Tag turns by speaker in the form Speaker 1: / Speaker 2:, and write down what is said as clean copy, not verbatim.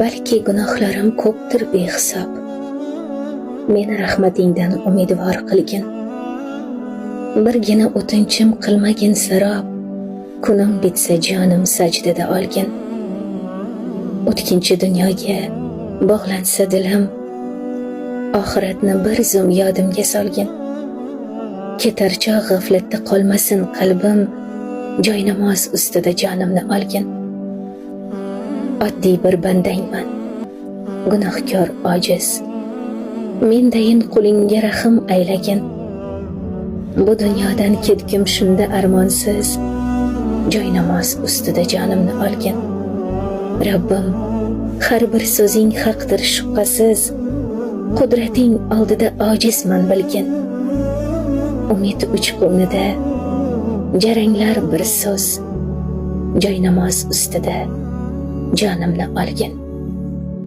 Speaker 1: balki gunohlarim ko'pdir behisob. Meni rahmatingdan umidvor qilgin. Birgina o'tinchim qilmagin sarob, kunim bitsa jonim sajdada olgin. O'tkinchi dunyoga bog'lansa dilim, oxiratni bir zum yodimga solgin. Ketar chog' g'aflatda qolmasin qalbim, joynamoz ustida jonimni olgin. Oddiy bir bandangman, gunohkor ojiz. Mendayin qulingga rahim aylagin. Bu dunyodan ketgim shunda armonsiz, joynamoz ustida jonimni olgin. Rabbim, har bir so'zing haqdir shubhasiz, qudrating oldida ojizman bilgin. Umid uchqunida jaranglar bir so'z, joynamoz ustida jonimni olgin.